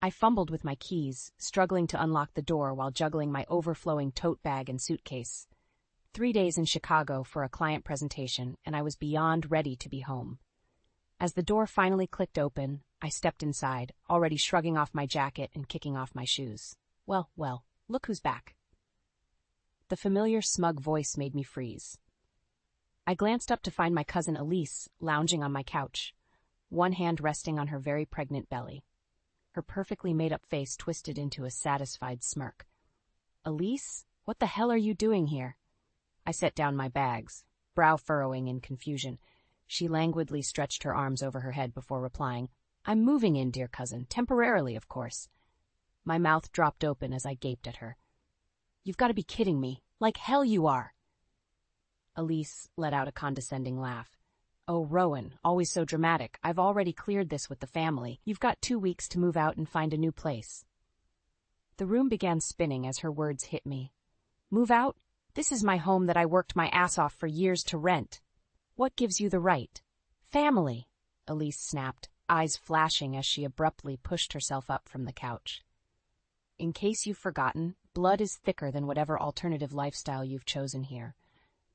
I fumbled with my keys, struggling to unlock the door while juggling my overflowing tote bag and suitcase. 3 days in Chicago for a client presentation, and I was beyond ready to be home. As the door finally clicked open, I stepped inside, already shrugging off my jacket and kicking off my shoes. Well, look who's back. The familiar smug voice made me freeze. I glanced up to find my cousin Elise lounging on my couch, one hand resting on her very pregnant belly. Her perfectly made-up face twisted into a satisfied smirk. "Elise, what the hell are you doing here?" I set down my bags, brow furrowing in confusion. She languidly stretched her arms over her head before replying, "I'm moving in, dear cousin, temporarily, of course." My mouth dropped open as I gaped at her. "You've got to be kidding me. Like hell you are." Elise let out a condescending laugh. "Oh, Rowan, always so dramatic. I've already cleared this with the family. You've got 2 weeks to move out and find a new place." The room began spinning as her words hit me. "Move out? This is my home that I worked my ass off for years to rent. What gives you the right?" "Family," Elise snapped, eyes flashing as she abruptly pushed herself up from the couch. "In case you've forgotten, blood is thicker than whatever alternative lifestyle you've chosen here.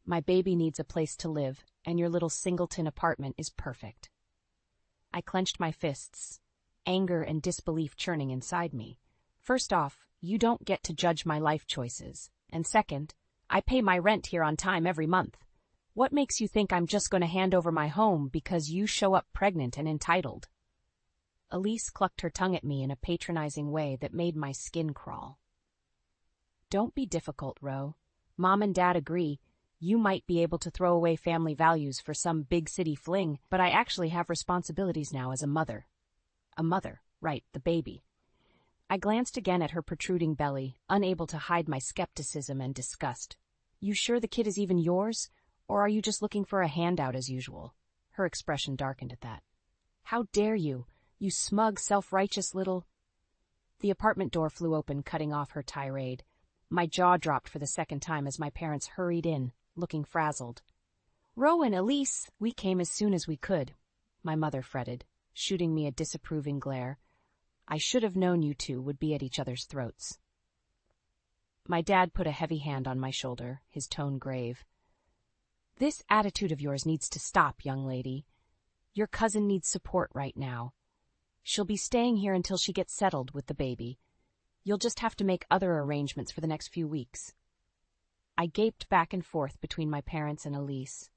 My baby needs a place to live, and your little singleton apartment is perfect." I clenched my fists, anger and disbelief churning inside me. First off, you don't get to judge my life choices. And second, I pay my rent here on time every month. What makes you think I'm just going to hand over my home because you show up pregnant and entitled? Elise clucked her tongue at me in a patronizing way that made my skin crawl. "Don't be difficult, Ro. Mom and Dad agree. You might be able to throw away family values for some big city fling, but I actually have responsibilities now as a mother." A mother, right, the baby. I glanced again at her protruding belly, unable to hide my skepticism and disgust. "You sure the kid is even yours? Or are you just looking for a handout as usual?" Her expression darkened at that. "How dare you, you smug, self-righteous little—" The apartment door flew open, cutting off her tirade. My jaw dropped for the second time as my parents hurried in, looking frazzled. "Rowan, Elise, we came as soon as we could," my mother fretted, shooting me a disapproving glare. "I should have known you two would be at each other's throats." My dad put a heavy hand on my shoulder, his tone grave. "This attitude of yours needs to stop, young lady. Your cousin needs support right now. She'll be staying here until she gets settled with the baby. You'll just have to make other arrangements for the next few weeks." I gaped back and forth between my parents and Elise.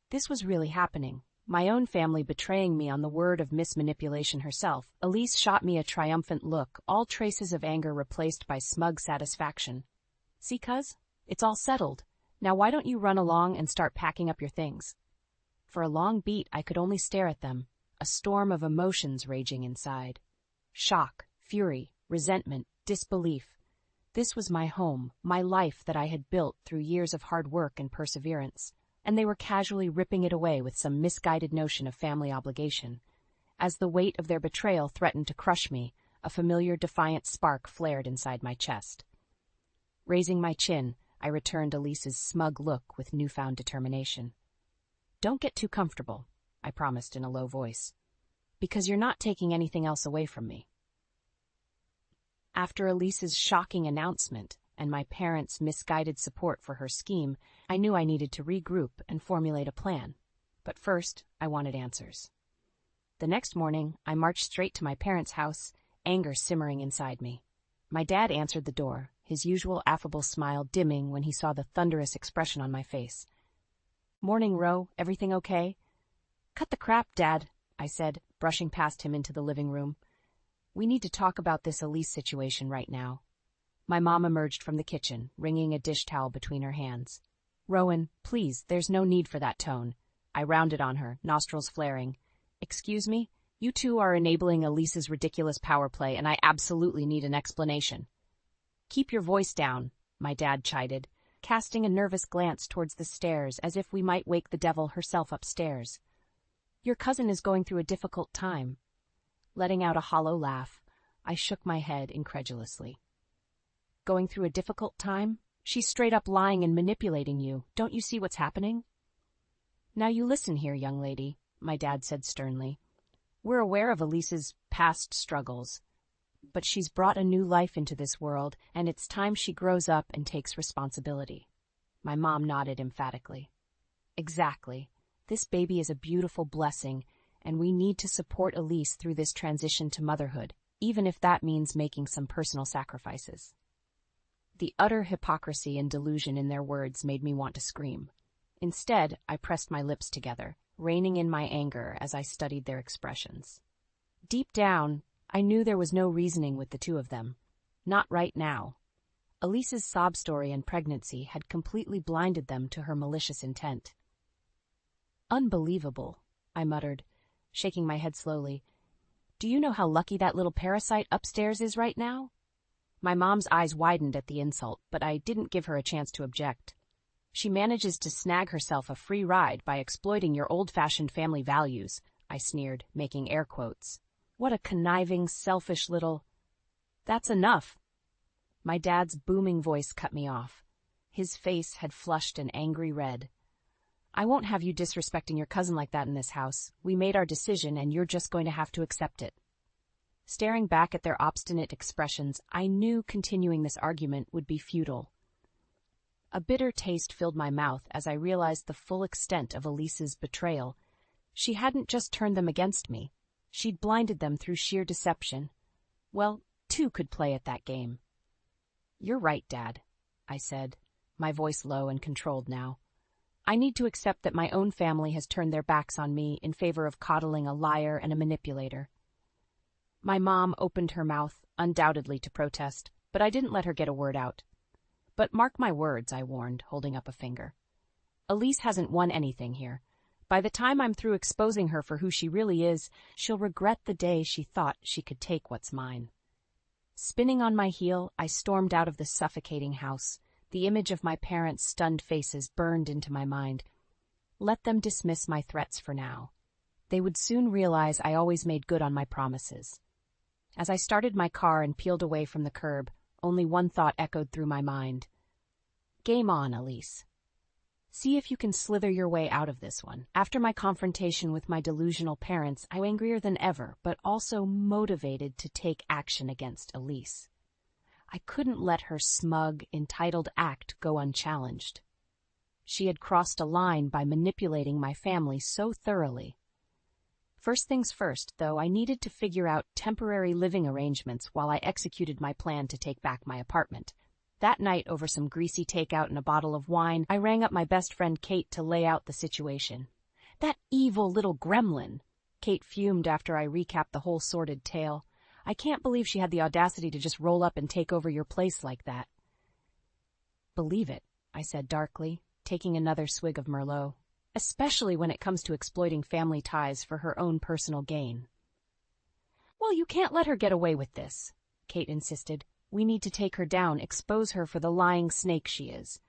This was really happening. My own family betraying me on the word of Miss Manipulation herself. Elise shot me a triumphant look, all traces of anger replaced by smug satisfaction. "See, cuz? It's all settled. Now why don't you run along and start packing up your things?" For a long beat I could only stare at them, a storm of emotions raging inside. Shock, fury, resentment, disbelief. This was my home, my life that I had built through years of hard work and perseverance, and they were casually ripping it away with some misguided notion of family obligation. As the weight of their betrayal threatened to crush me, a familiar defiant spark flared inside my chest. Raising my chin, I returned Elise's smug look with newfound determination. "Don't get too comfortable," I promised in a low voice, "because you're not taking anything else away from me." After Elise's shocking announcement and my parents' misguided support for her scheme, I knew I needed to regroup and formulate a plan. But first, I wanted answers. The next morning, I marched straight to my parents' house, anger simmering inside me. My dad answered the door, his usual affable smile dimming when he saw the thunderous expression on my face. "Morning, Ro. Everything okay?" "Cut the crap, Dad," I said, brushing past him into the living room. "We need to talk about this Elise situation right now." My mom emerged from the kitchen, wringing a dish towel between her hands. "Rowan, please, there's no need for that tone." I rounded on her, nostrils flaring. "Excuse me? You two are enabling Elise's ridiculous power play, and I absolutely need an explanation." "Keep your voice down," my dad chided, casting a nervous glance towards the stairs as if we might wake the devil herself upstairs. "Your cousin is going through a difficult time." Letting out a hollow laugh, I shook my head incredulously. "Going through a difficult time? She's straight up lying and manipulating you. Don't you see what's happening?" "Now you listen here, young lady," my dad said sternly. "We're aware of Elise's past struggles. but she's brought a new life into this world, and it's time she grows up and takes responsibility. My mom nodded emphatically. Exactly. This baby is a beautiful blessing, and we need to support Elise through this transition to motherhood, even if that means making some personal sacrifices. The utter hypocrisy and delusion in their words made me want to scream. Instead, I pressed my lips together, reining in my anger as I studied their expressions. Deep down, I knew there was no reasoning with the two of them. Not right now. Elise's sob story and pregnancy had completely blinded them to her malicious intent. Unbelievable, I muttered, shaking my head slowly. Do you know how lucky that little parasite upstairs is right now? My mom's eyes widened at the insult, but I didn't give her a chance to object. She manages to snag herself a free ride by exploiting your old-fashioned family values, I sneered, making air quotes. What a conniving, selfish little... That's enough. My dad's booming voice cut me off. His face had flushed an angry red. I won't have you disrespecting your cousin like that in this house. We made our decision, and you're just going to have to accept it. Staring back at their obstinate expressions, I knew continuing this argument would be futile. A bitter taste filled my mouth as I realized the full extent of Elise's betrayal. She hadn't just turned them against me. She'd blinded them through sheer deception. Well, two could play at that game. You're right, Dad, I said, my voice low and controlled now. I need to accept that my own family has turned their backs on me in favor of coddling a liar and a manipulator. My mom opened her mouth, undoubtedly to protest, but I didn't let her get a word out. But mark my words, I warned, holding up a finger. Elise hasn't won anything here. By the time I'm through exposing her for who she really is, she'll regret the day she thought she could take what's mine. Spinning on my heel, I stormed out of the suffocating house. The image of my parents' stunned faces burned into my mind. Let them dismiss my threats for now. They would soon realize I always made good on my promises. As I started my car and peeled away from the curb, only one thought echoed through my mind. Game on, Elise. See if you can slither your way out of this one. After my confrontation with my delusional parents, I'm angrier than ever, but also motivated to take action against Elise. I couldn't let her smug, entitled act go unchallenged. She had crossed a line by manipulating my family so thoroughly. First things first, though, I needed to figure out temporary living arrangements while I executed my plan to take back my apartment. That night, over some greasy takeout and a bottle of wine, I rang up my best friend Kate to lay out the situation. That evil little gremlin! Kate fumed after I recapped the whole sordid tale. I can't believe she had the audacity to just roll up and take over your place like that. Believe it, I said darkly, taking another swig of Merlot. Especially when it comes to exploiting family ties for her own personal gain. Well, you can't let her get away with this, Kate insisted. We need to take her down, expose her for the lying snake she is.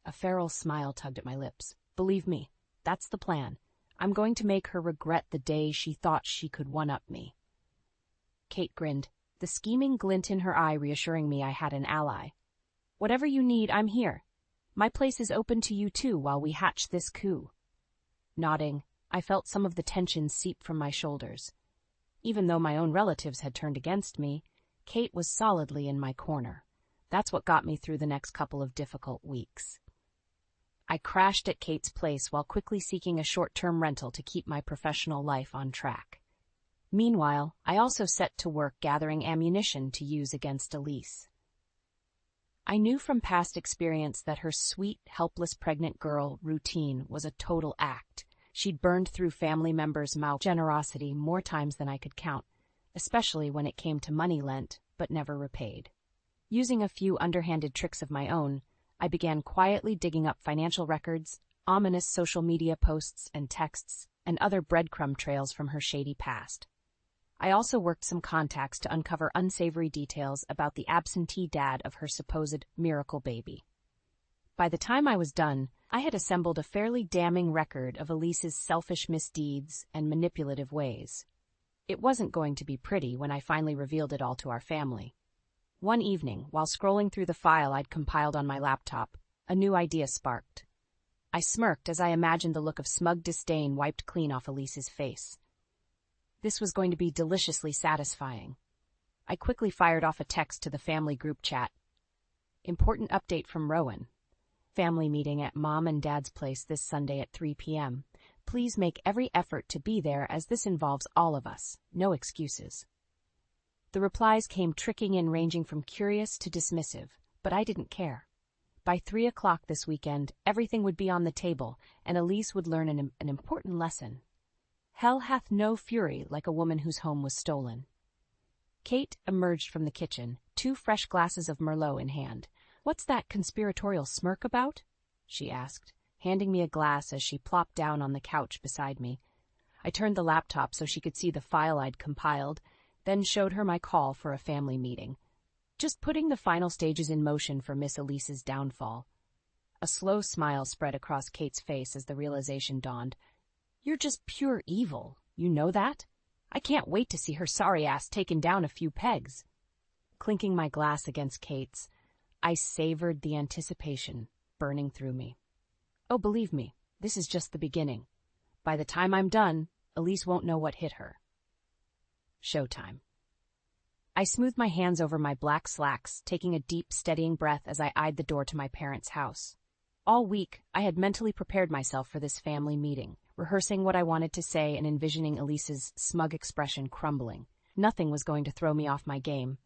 A feral smile tugged at my lips. Believe me, that's the plan. I'm going to make her regret the day she thought she could one-up me. Kate grinned, the scheming glint in her eye reassuring me I had an ally. Whatever you need, I'm here. My place is open to you too while we hatch this coup. Nodding, I felt some of the tension seep from my shoulders. Even though my own relatives had turned against me, Kate was solidly in my corner. That's what got me through the next couple of difficult weeks. I crashed at Kate's place while quickly seeking a short-term rental to keep my professional life on track. Meanwhile, I also set to work gathering ammunition to use against Elise. I knew from past experience that her sweet, helpless pregnant girl routine was a total act. She'd burned through family members' generosity more times than I could count, especially when it came to money lent, but never repaid. Using a few underhanded tricks of my own, I began quietly digging up financial records, ominous social media posts and texts, and other breadcrumb trails from her shady past. I also worked some contacts to uncover unsavory details about the absentee dad of her supposed miracle baby. By the time I was done, I had assembled a fairly damning record of Elise's selfish misdeeds and manipulative ways. It wasn't going to be pretty when I finally revealed it all to our family. One evening, while scrolling through the file I'd compiled on my laptop, a new idea sparked. I smirked as I imagined the look of smug disdain wiped clean off Elise's face. This was going to be deliciously satisfying. I quickly fired off a text to the family group chat. Important update from Rowan. Family meeting at Mom and Dad's place this Sunday at 3 p.m. Please make every effort to be there as this involves all of us. No excuses. The replies came trickling in, ranging from curious to dismissive, but I didn't care. By 3 o'clock this weekend, everything would be on the table, and Elise would learn an important lesson. Hell hath no fury like a woman whose home was stolen. Kate emerged from the kitchen, 2 fresh glasses of Merlot in hand. "What's that conspiratorial smirk about?" she asked, handing me a glass as she plopped down on the couch beside me. I turned the laptop so she could see the file I'd compiled, then showed her my call for a family meeting. Just putting the final stages in motion for Miss Elise's downfall. A slow smile spread across Kate's face as the realization dawned. "You're just pure evil. You know that? I can't wait to see her sorry ass taken down a few pegs." Clinking my glass against Kate's, I savored the anticipation burning through me. Oh, believe me, this is just the beginning. By the time I'm done, Elise won't know what hit her. Showtime. I smoothed my hands over my black slacks, taking a deep, steadying breath as I eyed the door to my parents' house. All week, I had mentally prepared myself for this family meeting, rehearsing what I wanted to say and envisioning Elise's smug expression crumbling. Nothing was going to throw me off my game.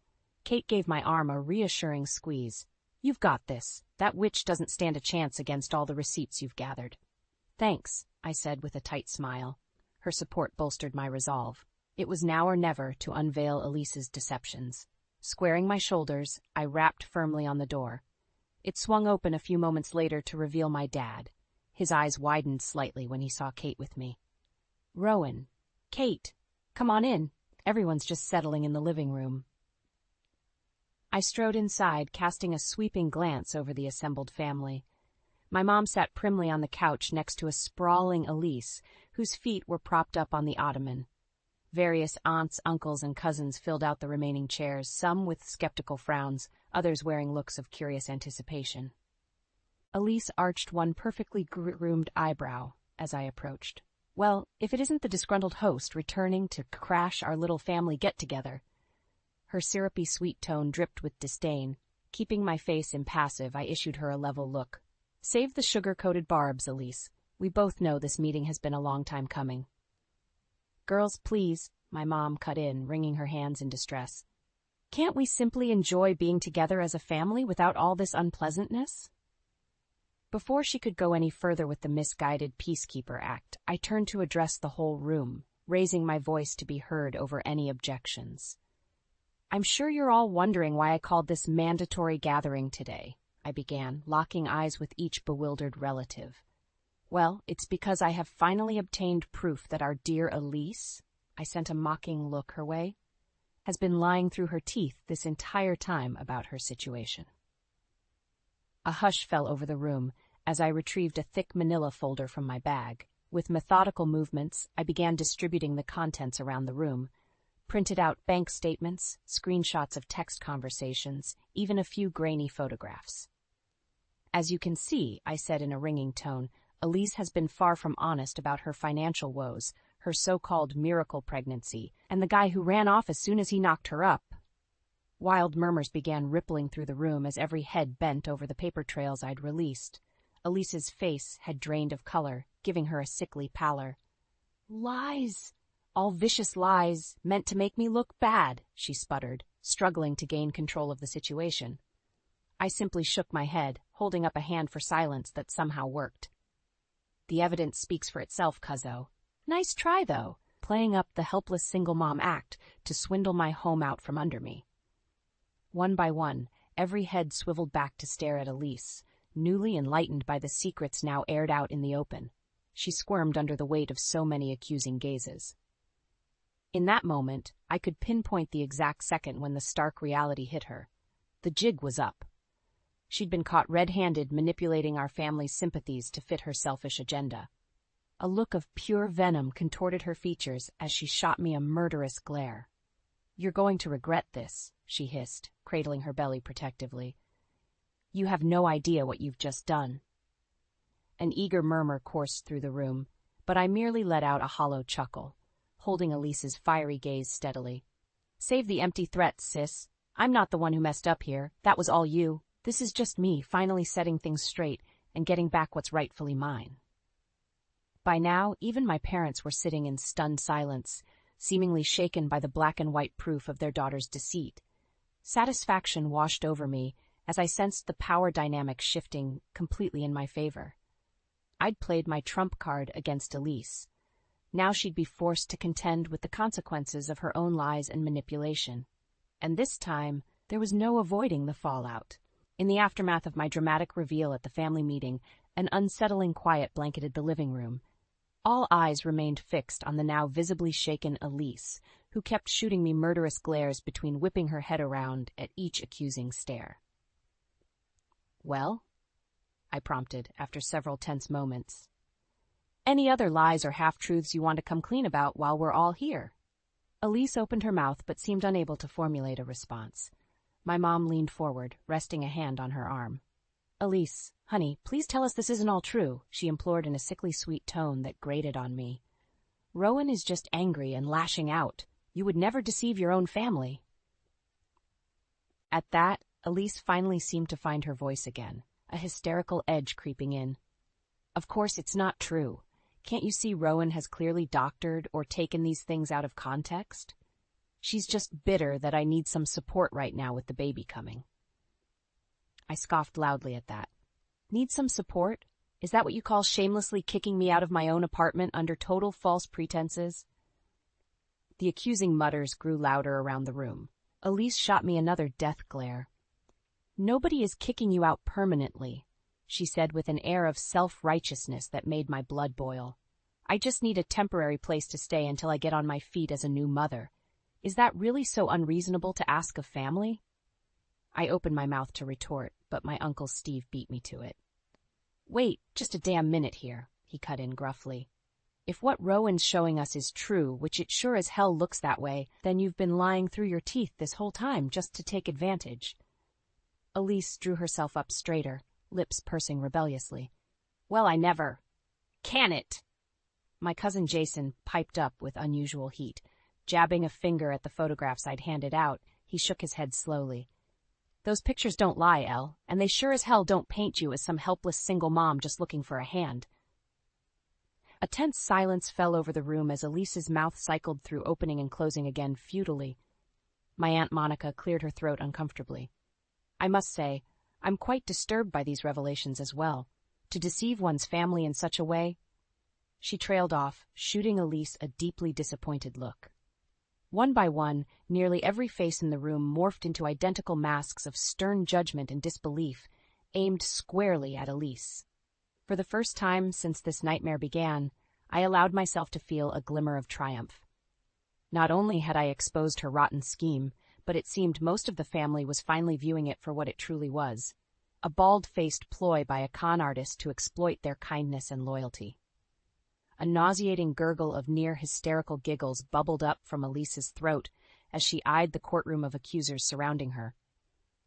Kate gave my arm a reassuring squeeze. "You've got this. That witch doesn't stand a chance against all the receipts you've gathered." "Thanks," I said with a tight smile. Her support bolstered my resolve. It was now or never to unveil Elise's deceptions. Squaring my shoulders, I rapped firmly on the door. It swung open a few moments later to reveal my dad. His eyes widened slightly when he saw Kate with me. "Rowan. Kate. Come on in. Everyone's just settling in the living room." I strode inside, casting a sweeping glance over the assembled family. My mom sat primly on the couch next to a sprawling Elise, whose feet were propped up on the ottoman. Various aunts, uncles, and cousins filled out the remaining chairs, some with skeptical frowns, others wearing looks of curious anticipation. Elise arched one perfectly groomed eyebrow as I approached. "Well, if it isn't the disgruntled host returning to crash our little family get-together." Her syrupy sweet tone dripped with disdain. Keeping my face impassive, I issued her a level look. "Save the sugar-coated barbs, Elise. We both know this meeting has been a long time coming." "Girls, please," my mom cut in, wringing her hands in distress. "Can't we simply enjoy being together as a family without all this unpleasantness?" Before she could go any further with the misguided peacekeeper act, I turned to address the whole room, raising my voice to be heard over any objections. "I'm sure you're all wondering why I called this mandatory gathering today," I began, locking eyes with each bewildered relative. "Well, it's because I have finally obtained proof that our dear Elise," I sent a mocking look her way, "has been lying through her teeth this entire time about her situation." A hush fell over the room as I retrieved a thick manila folder from my bag. With methodical movements, I began distributing the contents around the room, printed out bank statements, screenshots of text conversations, even a few grainy photographs. "As you can see," I said in a ringing tone, "Elise has been far from honest about her financial woes, her so-called miracle pregnancy, and the guy who ran off as soon as he knocked her up." Wild murmurs began rippling through the room as every head bent over the paper trails I'd released. Elise's face had drained of color, giving her a sickly pallor. "Lies! All vicious lies, meant to make me look bad," she sputtered, struggling to gain control of the situation. I simply shook my head, holding up a hand for silence that somehow worked. "The evidence speaks for itself, cuzzo. Nice try, though, playing up the helpless single mom act to swindle my home out from under me." One by one, every head swiveled back to stare at Elise, newly enlightened by the secrets now aired out in the open. She squirmed under the weight of so many accusing gazes. In that moment, I could pinpoint the exact second when the stark reality hit her. The jig was up. She'd been caught red-handed manipulating our family's sympathies to fit her selfish agenda. A look of pure venom contorted her features as she shot me a murderous glare. "You're going to regret this," she hissed, cradling her belly protectively. "You have no idea what you've just done." An eager murmur coursed through the room, but I merely let out a hollow chuckle, holding Elise's fiery gaze steadily. Save the empty threats, sis. I'm not the one who messed up here. That was all you. This is just me finally setting things straight and getting back what's rightfully mine. By now, even my parents were sitting in stunned silence, seemingly shaken by the black and white proof of their daughter's deceit. Satisfaction washed over me as I sensed the power dynamic shifting completely in my favor. I'd played my trump card against Elise. Now she'd be forced to contend with the consequences of her own lies and manipulation. And this time, there was no avoiding the fallout. In the aftermath of my dramatic reveal at the family meeting, an unsettling quiet blanketed the living room. All eyes remained fixed on the now visibly shaken Elise, who kept shooting me murderous glares between whipping her head around at each accusing stare. "Well?" I prompted after several tense moments. "Any other lies or half-truths you want to come clean about while we're all here?" Elise opened her mouth but seemed unable to formulate a response. My mom leaned forward, resting a hand on her arm. "Elise, honey, please tell us this isn't all true," she implored in a sickly sweet tone that grated on me. "Rowan is just angry and lashing out. You would never deceive your own family." At that, Elise finally seemed to find her voice again, a hysterical edge creeping in. "Of course it's not true. Can't you see Rowan has clearly doctored or taken these things out of context? She's just bitter that I need some support right now with the baby coming." I scoffed loudly at that. "Need some support? Is that what you call shamelessly kicking me out of my own apartment under total false pretenses?" The accusing mutters grew louder around the room. Elise shot me another death glare. "Nobody is kicking you out permanently," she said with an air of self-righteousness that made my blood boil. "I just need a temporary place to stay until I get on my feet as a new mother. Is that really so unreasonable to ask of family?" I opened my mouth to retort, but my Uncle Steve beat me to it. "Wait, just a damn minute here," he cut in gruffly. "If what Rowan's showing us is true, which it sure as hell looks that way, then you've been lying through your teeth this whole time just to take advantage." Elise drew herself up straighter, lips pursing rebelliously. "Well, I never. Can it?" My cousin Jason piped up with unusual heat. Jabbing a finger at the photographs I'd handed out, he shook his head slowly. "Those pictures don't lie, Elle, and they sure as hell don't paint you as some helpless single mom just looking for a hand." A tense silence fell over the room as Elise's mouth cycled through opening and closing again futilely. My Aunt Monica cleared her throat uncomfortably. "I must say, I'm quite disturbed by these revelations as well. To deceive one's family in such a way—" She trailed off, shooting Elise a deeply disappointed look. One by one, nearly every face in the room morphed into identical masks of stern judgment and disbelief, aimed squarely at Elise. For the first time since this nightmare began, I allowed myself to feel a glimmer of triumph. Not only had I exposed her rotten scheme, but it seemed most of the family was finally viewing it for what it truly was, a bald-faced ploy by a con artist to exploit their kindness and loyalty. A nauseating gurgle of near-hysterical giggles bubbled up from Elise's throat as she eyed the courtroom of accusers surrounding her.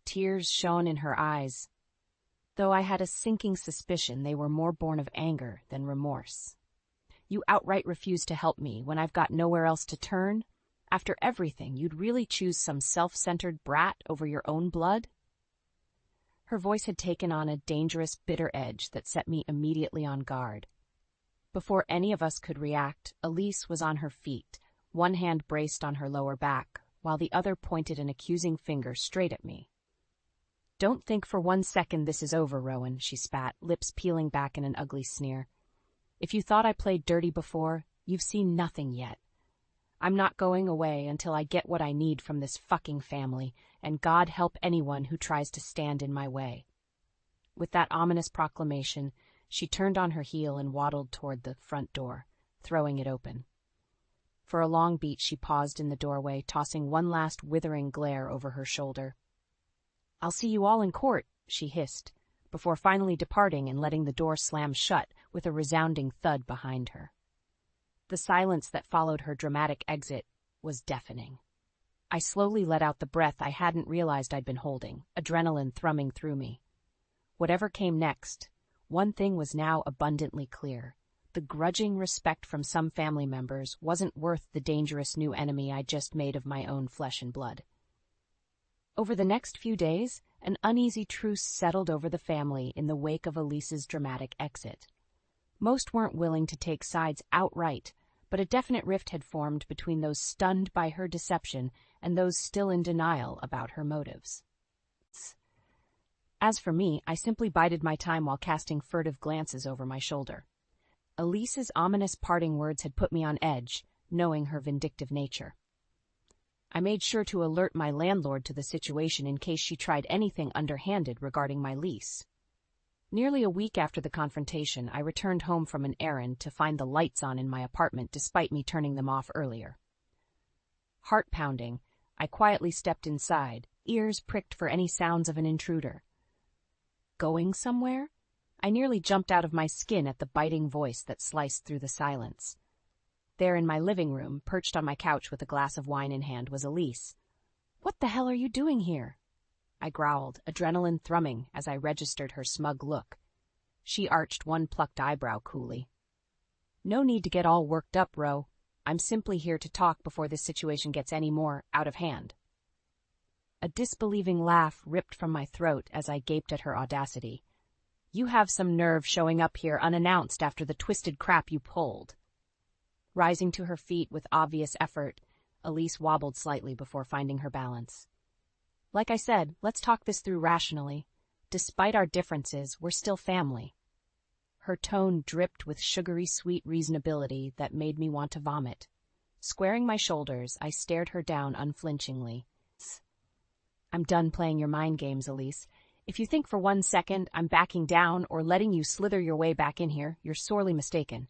Tears shone in her eyes, though I had a sinking suspicion they were more born of anger than remorse. "You outright refuse to help me when I've got nowhere else to turn? After everything, you'd really choose some self-centered brat over your own blood?" Her voice had taken on a dangerous, bitter edge that set me immediately on guard. Before any of us could react, Elise was on her feet, one hand braced on her lower back, while the other pointed an accusing finger straight at me. "Don't think for 1 second this is over, Rowan," she spat, lips peeling back in an ugly sneer. "If you thought I played dirty before, you've seen nothing yet. I'm not going away until I get what I need from this fucking family, and God help anyone who tries to stand in my way." With that ominous proclamation, she turned on her heel and waddled toward the front door, throwing it open. For a long beat she paused in the doorway, tossing one last withering glare over her shoulder. "I'll see you all in court," she hissed, before finally departing and letting the door slam shut with a resounding thud behind her. The silence that followed her dramatic exit was deafening. I slowly let out the breath I hadn't realized I'd been holding, adrenaline thrumming through me. Whatever came next, one thing was now abundantly clear. the grudging respect from some family members wasn't worth the dangerous new enemy I just made of my own flesh and blood. Over the next few days, an uneasy truce settled over the family in the wake of Elise's dramatic exit. Most weren't willing to take sides outright, but a definite rift had formed between those stunned by her deception and those still in denial about her motives. As for me, I simply bided my time while casting furtive glances over my shoulder. Elise's ominous parting words had put me on edge, knowing her vindictive nature. I made sure to alert my landlord to the situation in case she tried anything underhanded regarding my lease. Nearly a week after the confrontation, I returned home from an errand to find the lights on in my apartment despite me turning them off earlier. Heart pounding, I quietly stepped inside, ears pricked for any sounds of an intruder. Going somewhere? I nearly jumped out of my skin at the biting voice that sliced through the silence. There in my living room, perched on my couch with a glass of wine in hand, was Elise. "What the hell are you doing here?" I growled, adrenaline thrumming as I registered her smug look. She arched one plucked eyebrow coolly. "No need to get all worked up, Ro. I'm simply here to talk before this situation gets any more out of hand." A disbelieving laugh ripped from my throat as I gaped at her audacity. "You have some nerve showing up here unannounced after the twisted crap you pulled." Rising to her feet with obvious effort, Elise wobbled slightly before finding her balance. "Like I said, let's talk this through rationally. Despite our differences, we're still family." Her tone dripped with sugary sweet reasonability that made me want to vomit. Squaring my shoulders, I stared her down unflinchingly. "I'm done playing your mind games, Elise. If you think for 1 second I'm backing down or letting you slither your way back in here, you're sorely mistaken."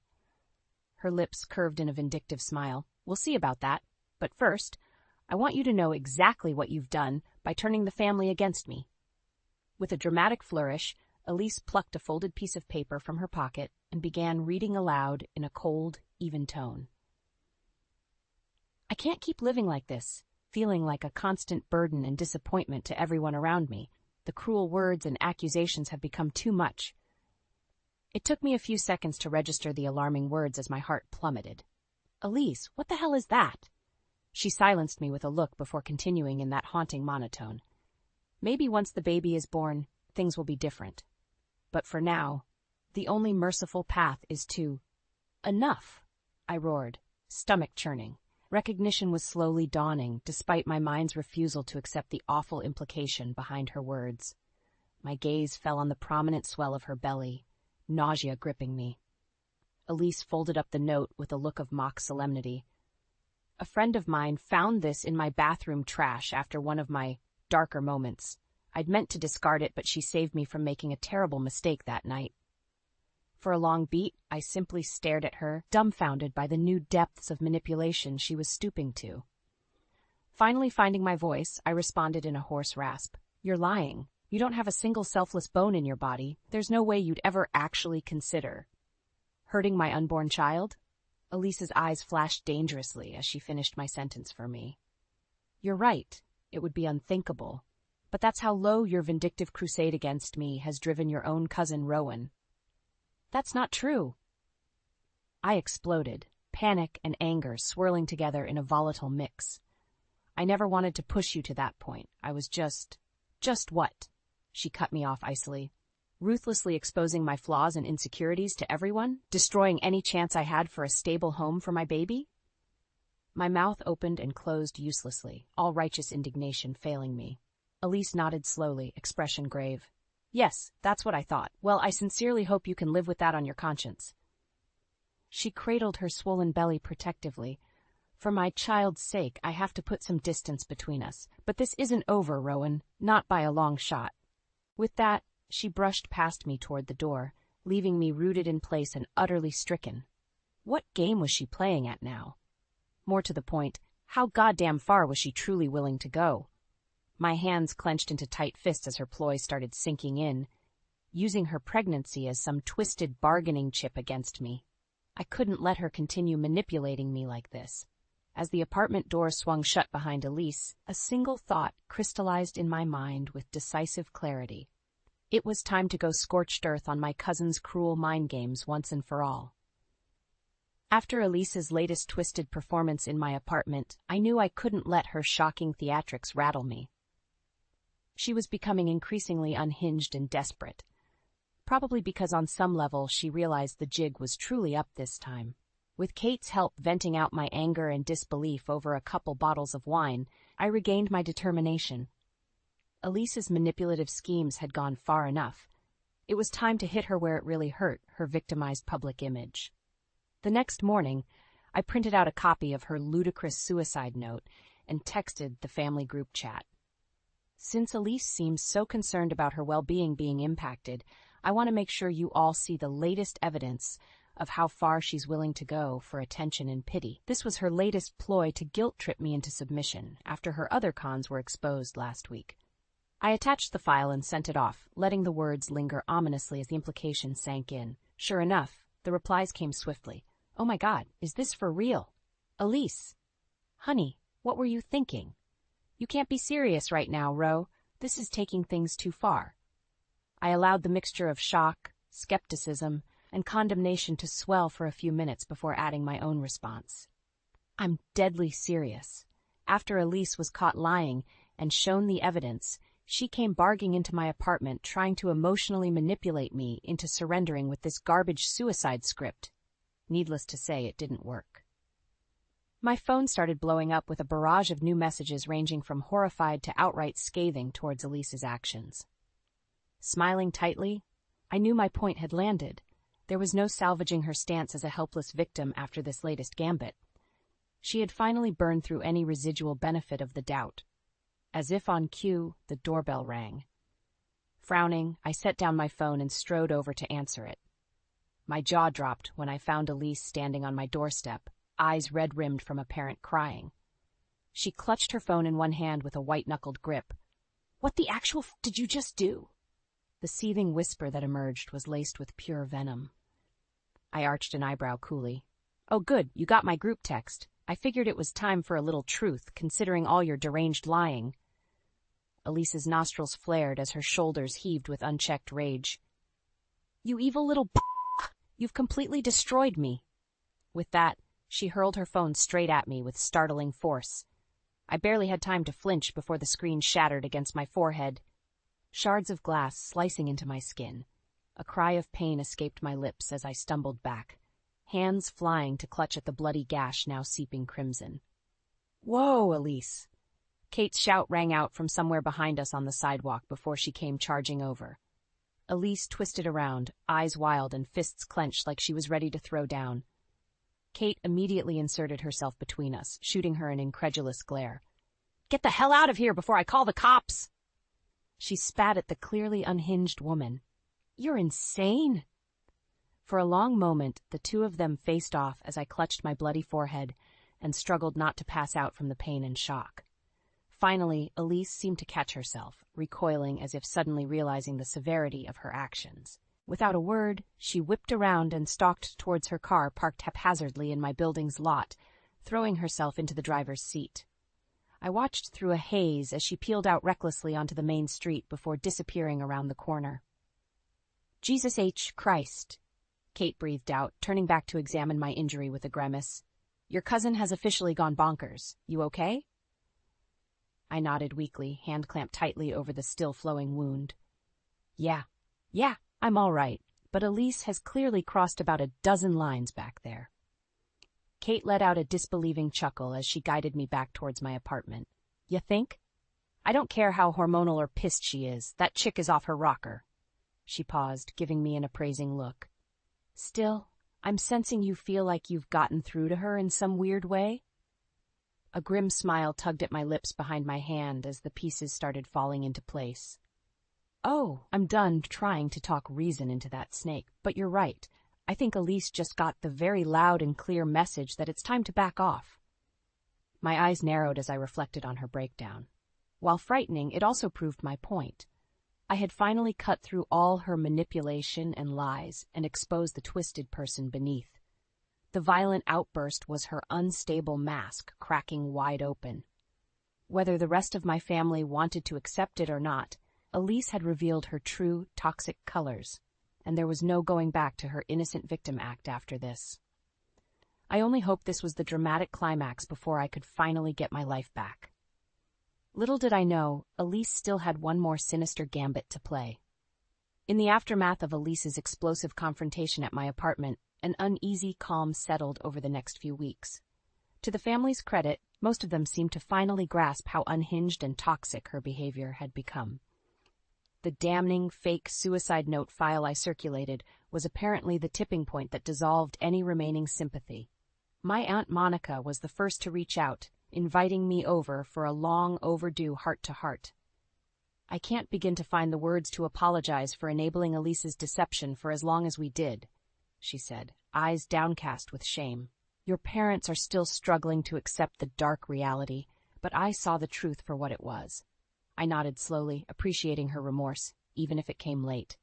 Her lips curved in a vindictive smile. "We'll see about that. But first, I want you to know exactly what you've done by turning the family against me." With a dramatic flourish, Elise plucked a folded piece of paper from her pocket and began reading aloud in a cold, even tone. "I can't keep living like this, feeling like a constant burden and disappointment to everyone around me. The cruel words and accusations have become too much." It took me a few seconds to register the alarming words as my heart plummeted. "Elise, what the hell is that?" She silenced me with a look before continuing in that haunting monotone. "Maybe once the baby is born, things will be different. But for now, the only merciful path is to—" "Enough!" I roared, stomach churning. Recognition was slowly dawning, despite my mind's refusal to accept the awful implication behind her words. My gaze fell on the prominent swell of her belly, nausea gripping me. Elise folded up the note with a look of mock solemnity. "A friend of mine found this in my bathroom trash after one of my darker moments. I'd meant to discard it, but she saved me from making a terrible mistake that night." For a long beat, I simply stared at her, dumbfounded by the new depths of manipulation she was stooping to. Finally finding my voice, I responded in a hoarse rasp. "You're lying. You don't have a single selfless bone in your body. There's no way you'd ever actually consider—" "Hurting my unborn child?" Elise's eyes flashed dangerously as she finished my sentence for me. "You're right. It would be unthinkable. But that's how low your vindictive crusade against me has driven your own cousin Rowan." "That's not true." I exploded, panic and anger swirling together in a volatile mix. "I never wanted to push you to that point. I was just what?" She cut me off icily. "Ruthlessly exposing my flaws and insecurities to everyone? Destroying any chance I had for a stable home for my baby?" My mouth opened and closed uselessly, all righteous indignation failing me. Elise nodded slowly, expression grave. "Yes, that's what I thought. Well, I sincerely hope you can live with that on your conscience." She cradled her swollen belly protectively. "For my child's sake, I have to put some distance between us. But this isn't over, Rowan. Not by a long shot." With that, she brushed past me toward the door, leaving me rooted in place and utterly stricken. What game was she playing at now? More to the point, how goddamn far was she truly willing to go? My hands clenched into tight fists as her ploy started sinking in, using her pregnancy as some twisted bargaining chip against me. I couldn't let her continue manipulating me like this. As the apartment door swung shut behind Elise, a single thought crystallized in my mind with decisive clarity. It was time to go scorched earth on my cousin's cruel mind games once and for all. After Elise's latest twisted performance in my apartment, I knew I couldn't let her shocking theatrics rattle me. She was becoming increasingly unhinged and desperate, probably because on some level she realized the jig was truly up this time. With Kate's help venting out my anger and disbelief over a couple bottles of wine, I regained my determination. Elise's manipulative schemes had gone far enough. It was time to hit her where it really hurt, her victimized public image. The next morning, I printed out a copy of her ludicrous suicide note and texted the family group chat. Since Elise seems so concerned about her well-being being impacted, I want to make sure you all see the latest evidence of how far she's willing to go for attention and pity. This was her latest ploy to guilt-trip me into submission after her other cons were exposed last week. I attached the file and sent it off, letting the words linger ominously as the implication sank in. Sure enough, the replies came swiftly. Oh my God, is this for real? Elise. Honey, what were you thinking? You can't be serious right now, Ro. This is taking things too far. I allowed the mixture of shock, skepticism, and condemnation to swell for a few minutes before adding my own response. I'm deadly serious. After Elise was caught lying and shown the evidence, she came barging into my apartment trying to emotionally manipulate me into surrendering with this garbage suicide script. Needless to say, it didn't work. My phone started blowing up with a barrage of new messages ranging from horrified to outright scathing towards Elise's actions. Smiling tightly, I knew my point had landed. There was no salvaging her stance as a helpless victim after this latest gambit. She had finally burned through any residual benefit of the doubt. As if on cue, the doorbell rang. Frowning, I set down my phone and strode over to answer it. My jaw dropped when I found Elise standing on my doorstep, eyes red-rimmed from apparent crying. She clutched her phone in one hand with a white-knuckled grip. What the actual did you just do? The seething whisper that emerged was laced with pure venom. I arched an eyebrow coolly. Oh good, you got my group text. I figured it was time for a little truth, considering all your deranged lying. Elise's nostrils flared as her shoulders heaved with unchecked rage. You evil little b****! You've completely destroyed me. With that, she hurled her phone straight at me with startling force. I barely had time to flinch before the screen shattered against my forehead. Shards of glass slicing into my skin. A cry of pain escaped my lips as I stumbled back, hands flying to clutch at the bloody gash now seeping crimson. Whoa, Elise! Kate's shout rang out from somewhere behind us on the sidewalk before she came charging over. Elise twisted around, eyes wild and fists clenched like she was ready to throw down. Kate immediately inserted herself between us, shooting her an incredulous glare. Get the hell out of here before I call the cops! She spat at the clearly unhinged woman. You're insane! For a long moment, the two of them faced off as I clutched my bloody forehead and struggled not to pass out from the pain and shock. Finally, Elise seemed to catch herself, recoiling as if suddenly realizing the severity of her actions. Without a word, she whipped around and stalked towards her car parked haphazardly in my building's lot, throwing herself into the driver's seat. I watched through a haze as she peeled out recklessly onto the main street before disappearing around the corner. Jesus H. Christ, Kate breathed out, turning back to examine my injury with a grimace. Your cousin has officially gone bonkers. You okay? I nodded weakly, hand clamped tightly over the still-flowing wound. Yeah, I'm all right, but Elise has clearly crossed about a dozen lines back there. Kate let out a disbelieving chuckle as she guided me back towards my apartment. You think? I don't care how hormonal or pissed she is. That chick is off her rocker. She paused, giving me an appraising look. Still, I'm sensing you feel like you've gotten through to her in some weird way? A grim smile tugged at my lips behind my hand as the pieces started falling into place. Oh, I'm done trying to talk reason into that snake, but you're right. I think Elise just got the very loud and clear message that it's time to back off. My eyes narrowed as I reflected on her breakdown. While frightening, it also proved my point. I had finally cut through all her manipulation and lies and exposed the twisted person beneath. The violent outburst was her unstable mask cracking wide open. Whether the rest of my family wanted to accept it or not, Elise had revealed her true, toxic colors, and there was no going back to her innocent victim act after this. I only hoped this was the dramatic climax before I could finally get my life back. Little did I know, Elise still had one more sinister gambit to play. In the aftermath of Elise's explosive confrontation at my apartment, an uneasy calm settled over the next few weeks. To the family's credit, most of them seemed to finally grasp how unhinged and toxic her behavior had become. The damning, fake suicide note file I circulated was apparently the tipping point that dissolved any remaining sympathy. My Aunt Monica was the first to reach out, inviting me over for a long overdue heart-to-heart. "I can't begin to find the words to apologize for enabling Elise's deception for as long as we did," she said, eyes downcast with shame. "Your parents are still struggling to accept the dark reality, but I saw the truth for what it was." I nodded slowly, appreciating her remorse, even if it came late.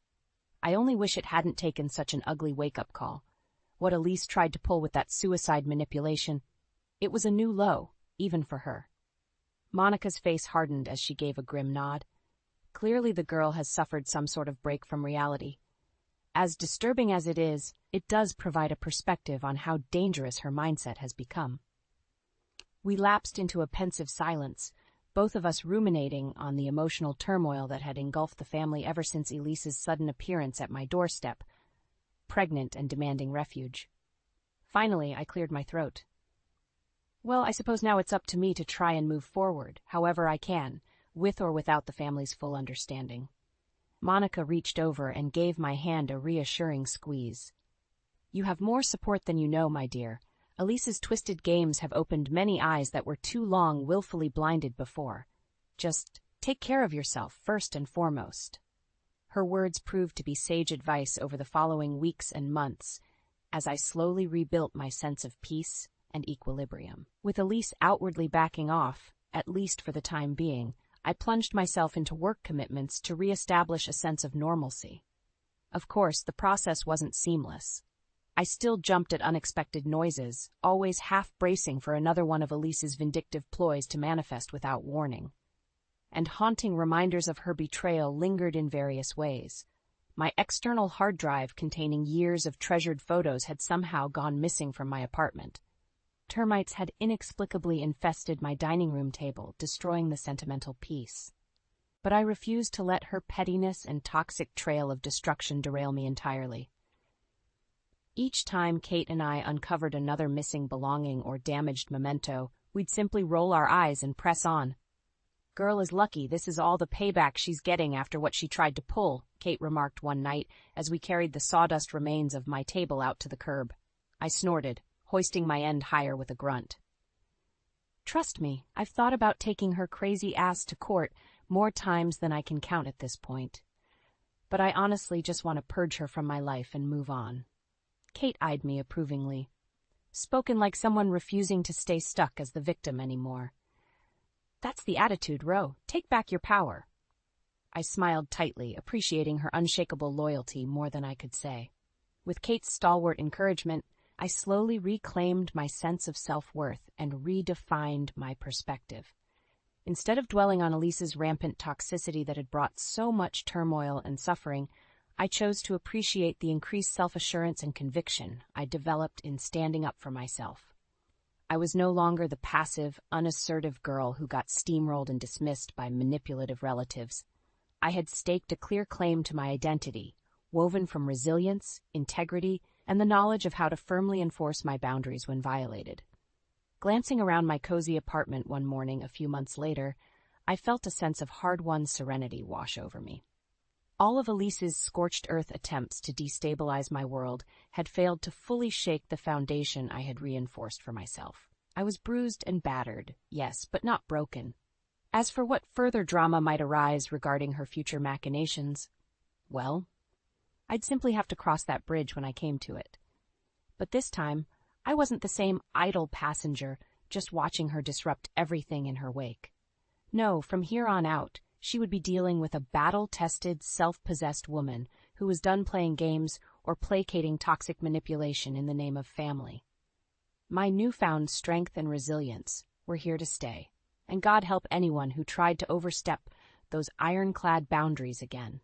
I only wish it hadn't taken such an ugly wake-up call. What Elise tried to pull with that suicide manipulation, it was a new low, even for her. Monica's face hardened as she gave a grim nod. Clearly the girl has suffered some sort of break from reality. As disturbing as it is, it does provide a perspective on how dangerous her mindset has become. We lapsed into a pensive silence, both of us ruminating on the emotional turmoil that had engulfed the family ever since Elise's sudden appearance at my doorstep, pregnant and demanding refuge. Finally, I cleared my throat. "Well, I suppose now it's up to me to try and move forward, however I can, with or without the family's full understanding." Monica reached over and gave my hand a reassuring squeeze. "You have more support than you know, my dear. Elise's twisted games have opened many eyes that were too long willfully blinded before. Just take care of yourself first and foremost." Her words proved to be sage advice over the following weeks and months, as I slowly rebuilt my sense of peace and equilibrium. With Elise outwardly backing off, at least for the time being, I plunged myself into work commitments to reestablish a sense of normalcy. Of course, the process wasn't seamless. I still jumped at unexpected noises, always half bracing for another one of Elise's vindictive ploys to manifest without warning. And haunting reminders of her betrayal lingered in various ways. My external hard drive containing years of treasured photos had somehow gone missing from my apartment. Termites had inexplicably infested my dining room table, destroying the sentimental peace. But I refused to let her pettiness and toxic trail of destruction derail me entirely. Each time Kate and I uncovered another missing belonging or damaged memento, we'd simply roll our eyes and press on. "Girl is lucky this is all the payback she's getting after what she tried to pull," Kate remarked one night as we carried the sawdust remains of my table out to the curb. I snorted, hoisting my end higher with a grunt. "Trust me, I've thought about taking her crazy ass to court more times than I can count at this point. But I honestly just want to purge her from my life and move on." Kate eyed me approvingly. Spoken like someone refusing to stay stuck as the victim anymore. "That's the attitude, Ro. Take back your power." I smiled tightly, appreciating her unshakable loyalty more than I could say. With Kate's stalwart encouragement, I slowly reclaimed my sense of self-worth and redefined my perspective. Instead of dwelling on Elise's rampant toxicity that had brought so much turmoil and suffering, I chose to appreciate the increased self-assurance and conviction I developed in standing up for myself. I was no longer the passive, unassertive girl who got steamrolled and dismissed by manipulative relatives. I had staked a clear claim to my identity, woven from resilience, integrity, and the knowledge of how to firmly enforce my boundaries when violated. Glancing around my cozy apartment one morning a few months later, I felt a sense of hard-won serenity wash over me. All of Elise's scorched earth attempts to destabilize my world had failed to fully shake the foundation I had reinforced for myself. I was bruised and battered, yes, but not broken. As for what further drama might arise regarding her future machinations, well, I'd simply have to cross that bridge when I came to it. But this time, I wasn't the same idle passenger, just watching her disrupt everything in her wake. No, from here on out, she would be dealing with a battle-tested, self-possessed woman who was done playing games or placating toxic manipulation in the name of family. My newfound strength and resilience were here to stay, and God help anyone who tried to overstep those ironclad boundaries again.